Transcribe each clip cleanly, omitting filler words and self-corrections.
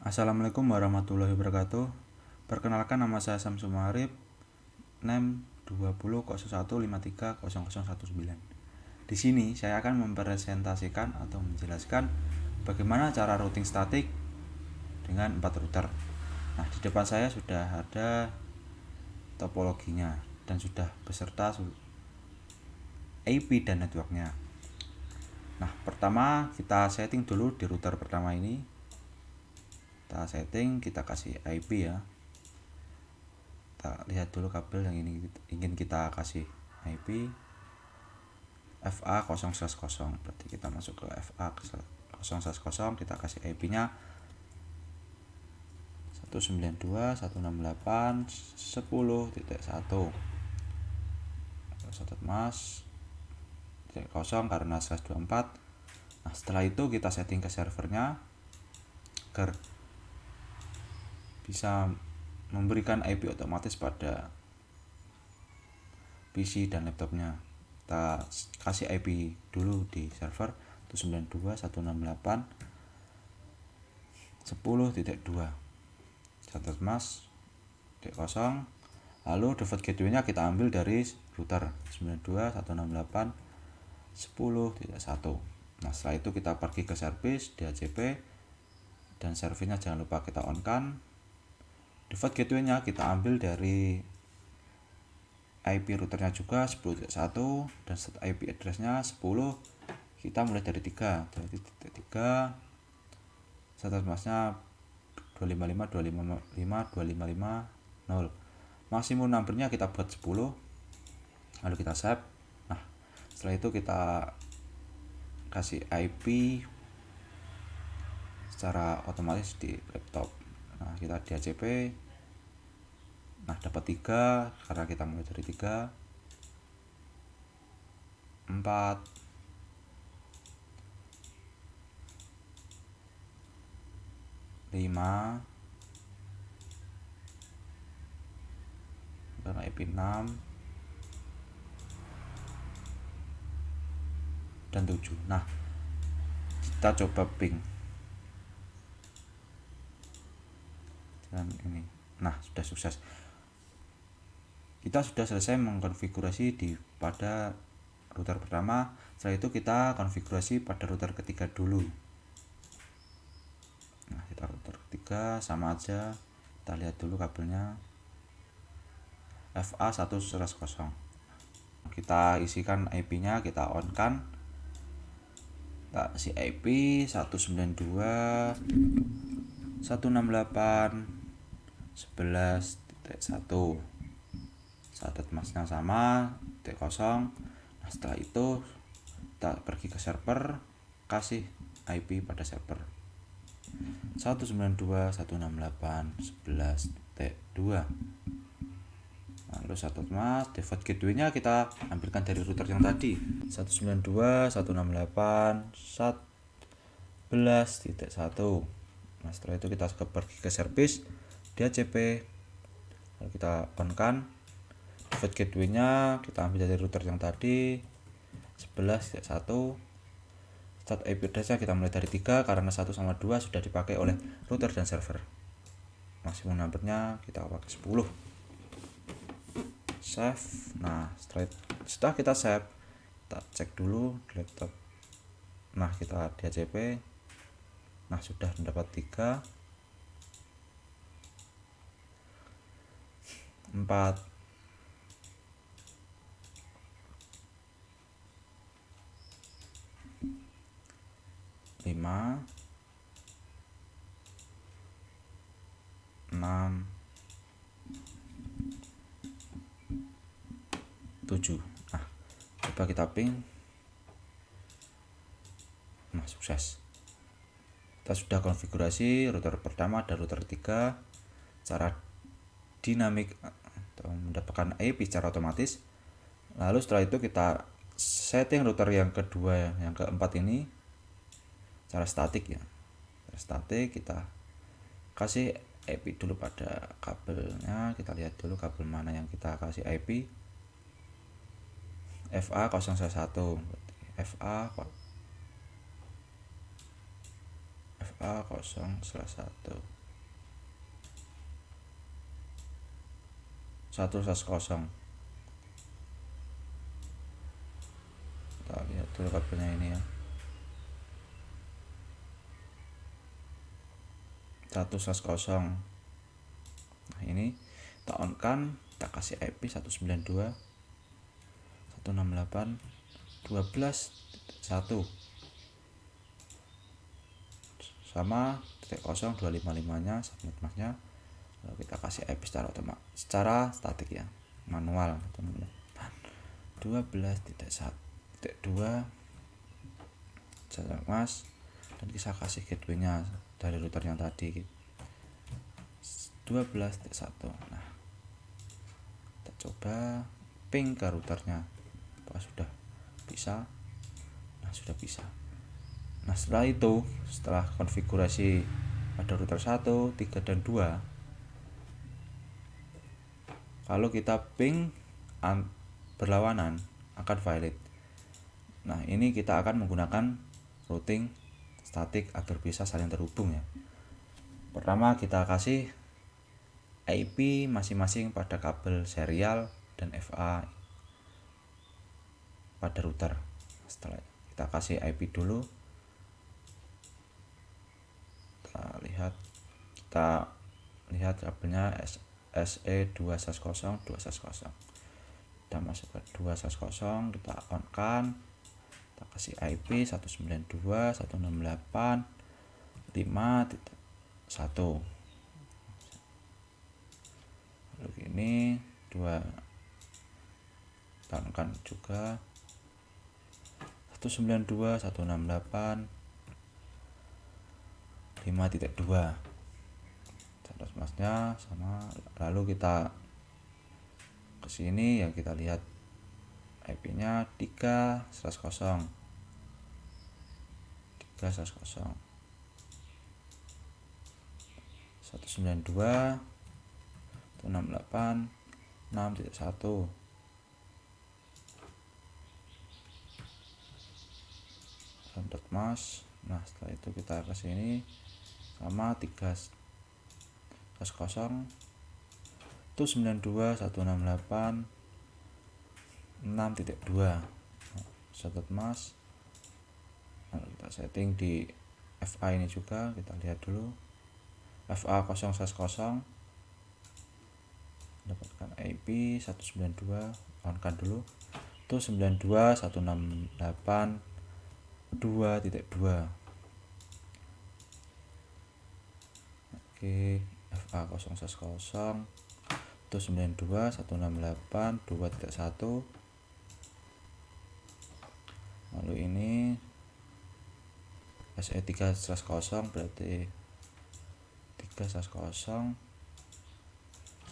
Assalamualaikum warahmatullahi wabarakatuh. Perkenalkan, nama saya Samsul Ma'arif, NEM 2001530019. Di sini saya akan mempresentasikan atau menjelaskan bagaimana cara routing statik dengan 4 router. Nah, di depan saya sudah ada topologinya dan sudah beserta IP dan networknya. Nah, pertama kita setting dulu di router pertama ini. Kita setting, kita kasih IP ya. Kita lihat dulu kabel yang ini ingin kita kasih IP FA0/0. Berarti kita masuk ke FA0/0, kita kasih IP-nya 192.168.10.1. Catat mas 0 karena /24. Nah, setelah itu kita setting ke servernya agar bisa memberikan IP otomatis pada PC dan laptopnya. Kita kasih IP dulu di server 192.168.10.2. Catat mas 0. Lalu default gateway-nya kita ambil dari router 192.168.10.1. Nah, setelah itu kita pergi ke service DHCP dan service-nya jangan lupa kita on kan. Default gateway-nya kita ambil dari IP routernya juga 10.1 dan set IP address-nya 10. Kita mulai dari 3. Jadi 3 status masnya 255.255.255.0. Maksimum numbernya kita buat 10. Lalu kita save. Nah, setelah itu kita kasih IP secara otomatis di laptop. Nah, kita DHCP. Nah, dapat 3 karena kita mulai dari 3, 4, 5, karena IP 6 dan 7. Nah, kita coba ping dan ini. Nah, sudah sukses. Kita sudah selesai mengkonfigurasi pada router pertama. Setelah itu kita konfigurasi pada router ketiga dulu. Nah, kita router ketiga sama aja. Kita lihat dulu kabelnya FA1/0. Kita isikan IP-nya, kita on kan. Kita isi IP 192.168.11.1. Catat masnya sama 0. Nah, setelah itu kita pergi ke server, kasih IP pada server 192.168.11.2. Lalu catat mas, default gateway-nya kita ambilkan dari router yang tadi 192.168.11.1. Nah, setelah itu kita pergi ke service DHCP, lalu kita on kan. Default gateway-nya kita ambil dari router yang tadi 11.1. Start IP address-nya kita mulai dari 3 karena 1 sama 2 sudah dipakai oleh router dan server. Maksimum numbernya kita pakai 10. Save. Nah, setelah kita save, kita cek dulu di laptop. Nah, kita DHCP. Nah, sudah mendapat 3, 4, 5, 6, 7. Nah, coba kita ping. Nah, sukses. Kita sudah konfigurasi router pertama dan router 3 secara dinamik atau mendapatkan IP secara otomatis. Lalu setelah itu kita setting router yang kedua, yang keempat ini secara statik ya. Secara statik kita kasih IP dulu pada kabelnya. Kita lihat dulu kabel mana yang kita kasih IP. FA0/1. FA0/1. 1/100. Kita lihat dulu kabelnya ini ya. 1/100. Nah, ini kita on kan, kita kasih IP 192.168.12.1 sama titik 0255 nya subnet masknya. Lalu kita kasih IP secara statik ya, manual teman-teman. 12.1.2 subnet mask, dan kita kasih gateway-nya dari router yang tadi 12.1. Nah, kita coba ping ke routernya, apakah sudah bisa? Nah, sudah bisa. Nah, setelah konfigurasi pada router 1, 3 dan 2, kalau kita ping berlawanan akan valid. Nah, ini kita akan menggunakan routing statik agar bisa saling terhubung ya. Pertama, kita kasih IP masing-masing pada kabel serial dan FA pada router. Setelah kita kasih IP dulu, kita lihat kabelnya SE2/0 2/0. Kita masuk ke 2/0, kita on kan, kita kasih IP 192.168.5.1. Lalu ini 2 kan juga 192.168.5.2 contoh masnya sama. Lalu kita ke sini yang kita lihat IP-nya 3/0 192.168.6.1. Download mas. Nah, setelah itu kita ke sini sama 3/0 itu 92.168.6.2 download mas. Lalu kita setting di FA ini juga, kita lihat dulu FA 0/0 dapatkan IP 192, on kan dulu itu 92.168.2.2. Oke, FA 0/0 itu 92.168.2.1. lalu ini SE 3/0 berarti 3/0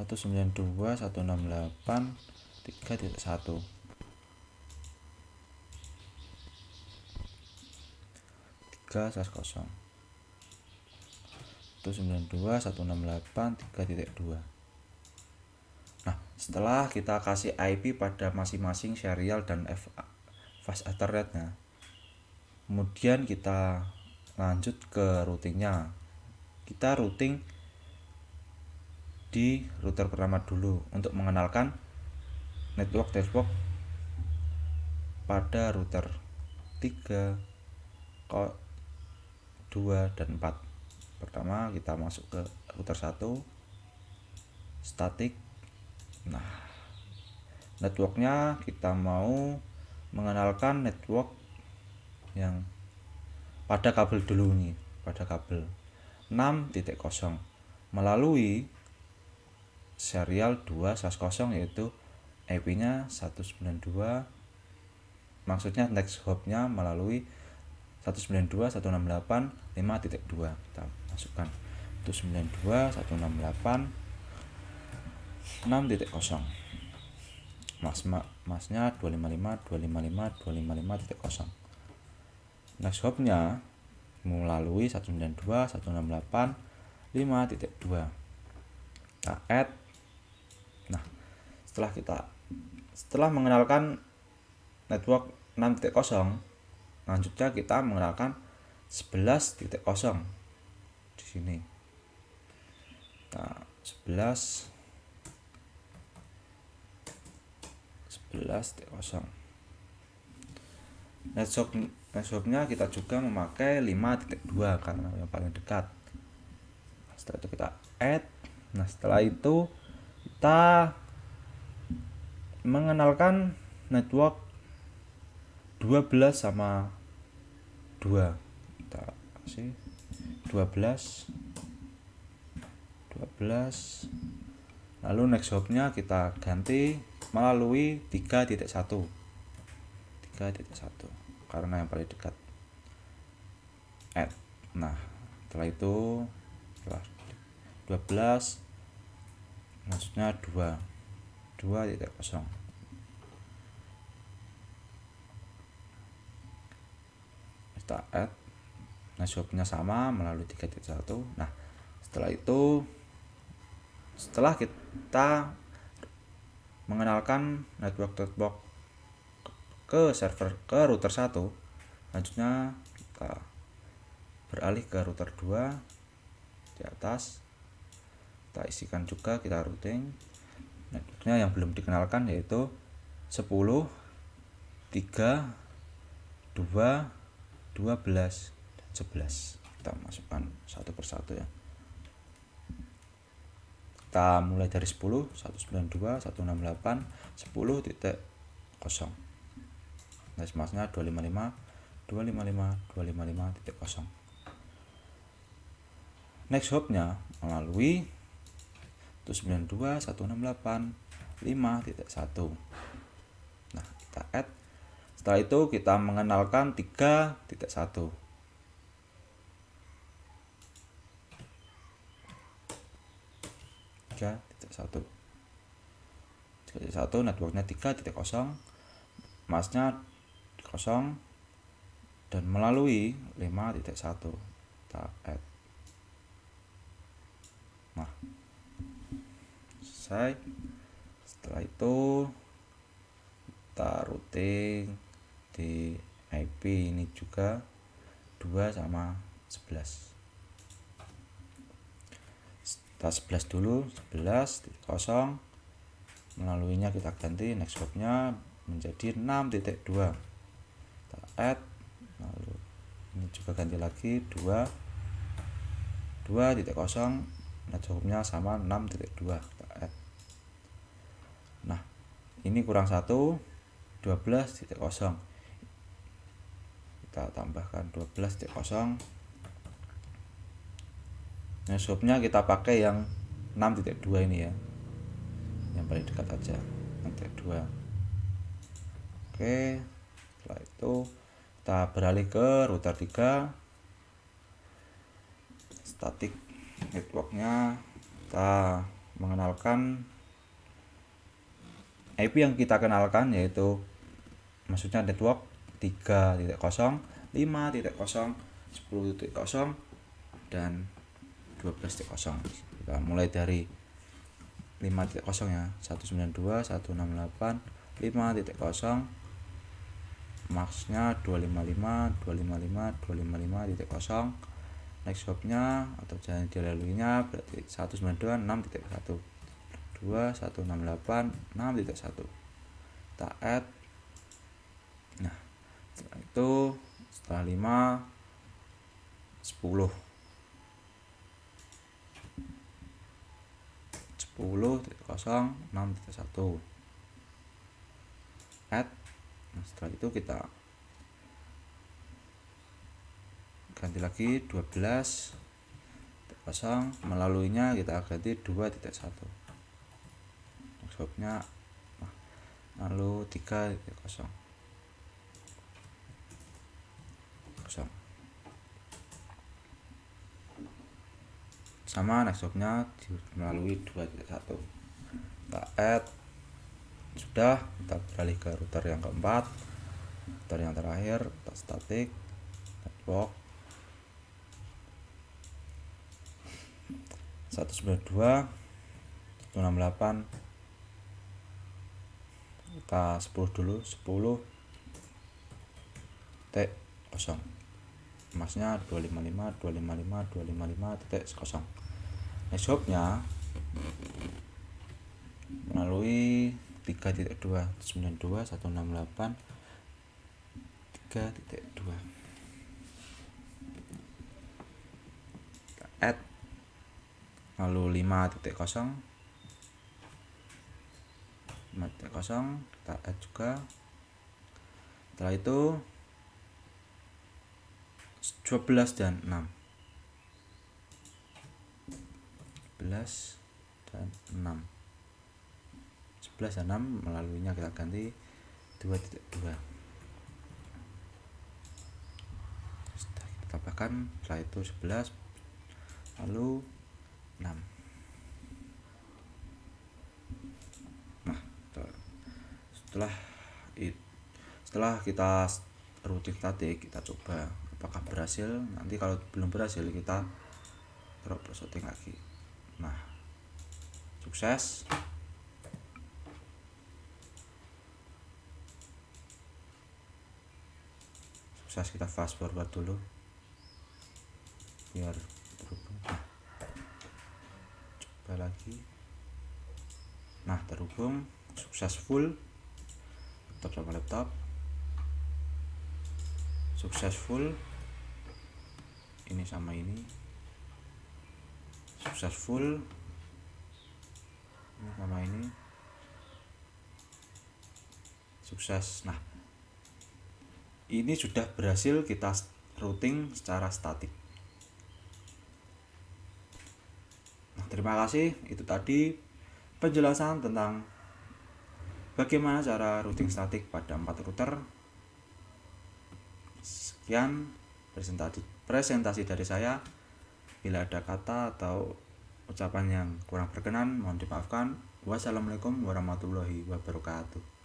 192.168.3.1. 3/0 itu 92.168.3.2. Nah, setelah kita kasih IP pada masing-masing serial dan fast ethernetnya, kemudian kita lanjut ke routingnya. Kita routing di router pertama dulu untuk mengenalkan network pada router 3, 2 dan 4. Pertama kita masuk ke router 1 statik. Nah, networknya kita mau mengenalkan network yang pada kabel dulu nih, pada kabel 6.0 melalui serial 2/0 yaitu IP-nya 192, maksudnya next hop-nya melalui 192.168.5.2. Kita masukkan itu 92.168.6.0. Masnya 255.255.255.0. Next hop-nya melalui 192.168.5.2. Kita add. Nah, setelah mengenalkan network 6.0, selanjutnya kita mengenalkan 11.0 di sini. Nah, 11 11.0. Netshop-nya kita juga memakai 5.2 karena yang paling dekat. Setelah itu kita add. Nah, setelah itu kita mengenalkan network 12 sama 2. Kita kasih 12. Lalu next hop-nya kita ganti melalui 3.1 karena yang paling dekat. Add. Nah, setelah itu setelah 12 maksudnya 2.0. Kita add. Nah, shop-nya sama melalui 3.1. Nah, setelah kita mengenalkan network ke router 1, selanjutnya kita beralih ke router 2 di atas. Kita isikan juga, kita routing networknya yang belum dikenalkan, yaitu 10, 3, 2, 12, dan 11. Kita masukkan satu persatu ya. Kita mulai dari 10, 192, 168, 10.0. Nah, masnya 255, 255, 255.0. Next hop-nya melalui 192, 168, 5.1. Nah, kita add. Setelah itu kita mengenalkan 3.1. Networknya 3.0, masnya 0 dan melalui 5.1 kita add. Nah, selesai. Setelah itu kita routing di IP ini juga 2 sama 11. Kita 11 dulu, 11.0. Melaluinya kita ganti next hop-nya menjadi 6.2. Kita add. Lalu ini juga ganti lagi 2.0. Next hop-nya sama 6.2. Kita add. Nah, ini kurang 1, 12.0. Kita tambahkan 12.0. Nah, shop-nya kita pakai yang 6.2 ini ya, yang paling dekat aja, 6.2. Oke, setelah itu kita beralih ke router 3. Static networknya kita mengenalkan IP yang kita kenalkan, yaitu maksudnya network 3.0, 5.0, 10.0, dan 12.0. Kita mulai dari 5.0 ya, 192, 168, 5.0, maxnya 255, 255, 255.0. Next hop-nya atau jalan dilaluinya berarti 192, 6.1, 2, 168, 6.1. Kita add. Nah, setelah itu setelah 5, 10, 6.1 add. Nah, setelah itu kita ganti lagi 12.0, melaluinya kita ganti 2.1. Maksudnya lalu 3.0. Sama next hop-nya melalui 2.1. Kita add. Sudah, kita beralih ke router yang keempat, router yang terakhir. Kita static network 192, 168. Kita 10 dulu, 10.0. Masnya 255, 255, 255.0. Next hop-nya melalui 3.2.92.168.3.2 add, lalu 5.0 kita add juga. Setelah itu 12 dan 6 11 dan 6 11 dan 6 melaluinya kita ganti 2.2. Setelah kita tambahkan, setelah itu 11 lalu 6. Nah, setelah kita routing statik, kita coba apakah berhasil. Nanti kalau belum berhasil kita drop routing lagi. Nah, sukses. Kita fast forward dulu biar terhubung. Nah, coba lagi. Nah, terhubung successful. Laptop sama laptop successful, ini sama ini successful, ini sama ini sukses. Nah, ini sudah berhasil kita routing secara statik. Nah, terima kasih. Itu tadi penjelasan tentang bagaimana cara routing statik pada 4 router. Sekian presentasi dari saya. Bila ada kata atau ucapan yang kurang berkenan, mohon dimaafkan. Wassalamualaikum warahmatullahi wabarakatuh.